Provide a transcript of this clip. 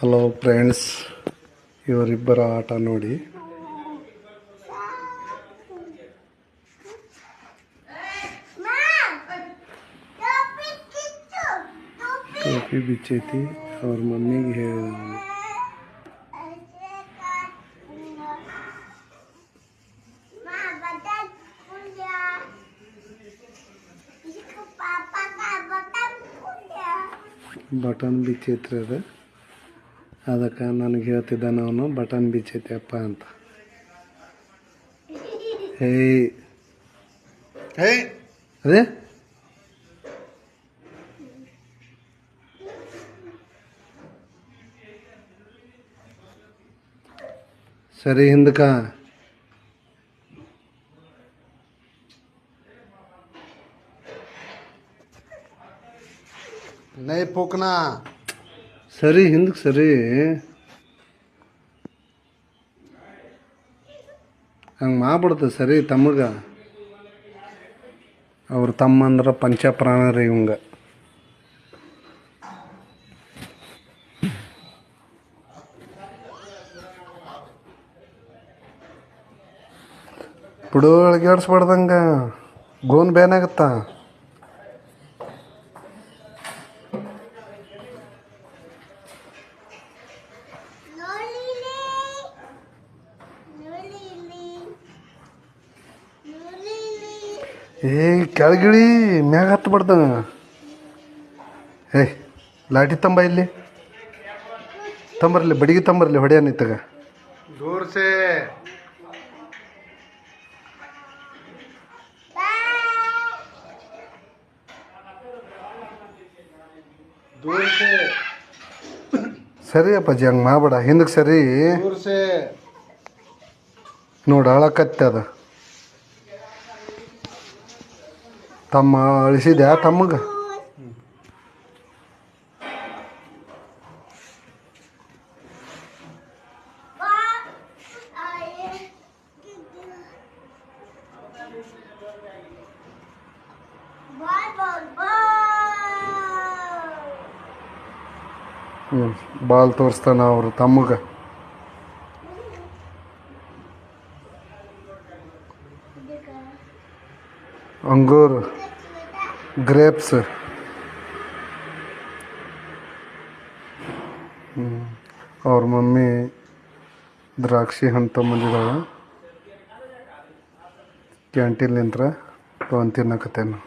Hello friends, ಇವರಿಬ್ಬರ ಆಟ ನೋಡಿ. ಟೋಪಿ ಬಿಚ್ಚೈತಿ. ಅವ್ರ ಮಮ್ಮಿಗೆ ಹೇಳಿದ ಬಟನ್ ಬಿಚ್ಚೈತ್ರಿ ಅದು. ಅದಕ್ಕೆ ನನಗೆ ಹೇಳ್ತಿದ್ದಾನೆ ಅವನು, ಬಟನ್ ಬಿಚ್ಚೈತೆ ಅಪ್ಪ ಅಂತ. ಅದೇ ಸರಿ ಹಿಂದಕ್ಕ ನೈ ಪೋಕ್ನಾ ಸರಿ ಹಿಂದಕ್ಕೆ ಸರಿ. ಹಂಗೆ ಮಾಡ್ಬಿಡ್ತದೆ ಸರಿ. ತಮಗೆ ಅವ್ರ ತಮ್ಮ ಅಂದ್ರೆ ಪಂಚಪ್ರಾಣ ರೀ ಇವಂಗ. ಬಿಡು, ಅಳಿಗಾಡ್ಸ್ಬಾರ್ದಂಗೆ ಗೋನ್ ಬೇನಾಗತ್ತಾ. ಕೆಳಗಿಳಿ, ಮ್ಯಾಗ ಹತ್ತಬಾರ್ದ. ಲಾಠಿ ತಂಬ, ಇಲ್ಲಿ ತಂಬರ್ಲಿ, ಬಡಿಗೆ ತಂಬರ್ಲಿ, ಹೊಡೆಯ ನಿಂತಾಗ ದೂರ್ಸೆ. ಸರಿ ಅಪ್ಪಾಜಿ, ಹಂಗೆ ಮಾಡ್ಬೇಡ. ಹಿಂದಕ್ಕೆ ಸರಿ. ನೋಡು, ಅಳಕತ್ತೆ ಅದ. ತಮ್ಮ ಅಳಿಸಿದ್ಯಾ ತಮ್ಮಗೆ? ಬಾಲ್ ತೋರಿಸ್ತಾನ ಅವ್ರು ತಮ್ಮಗೆ. ಅಂಗೂರ್, ಗ್ರೇಪ್ಸ್. ಅವ್ರ ಮಮ್ಮಿ ದ್ರಾಕ್ಷಿ ಹಣ್ಣು ತೊಗೊಂಬಂದಿದ್ದಾಳೆ. ಕ್ಯಾಂಟೀನ್ಲಿಂತ್ರ ತೊಗೊಂಡು ತಿನ್ನಕತ್ತೇನು.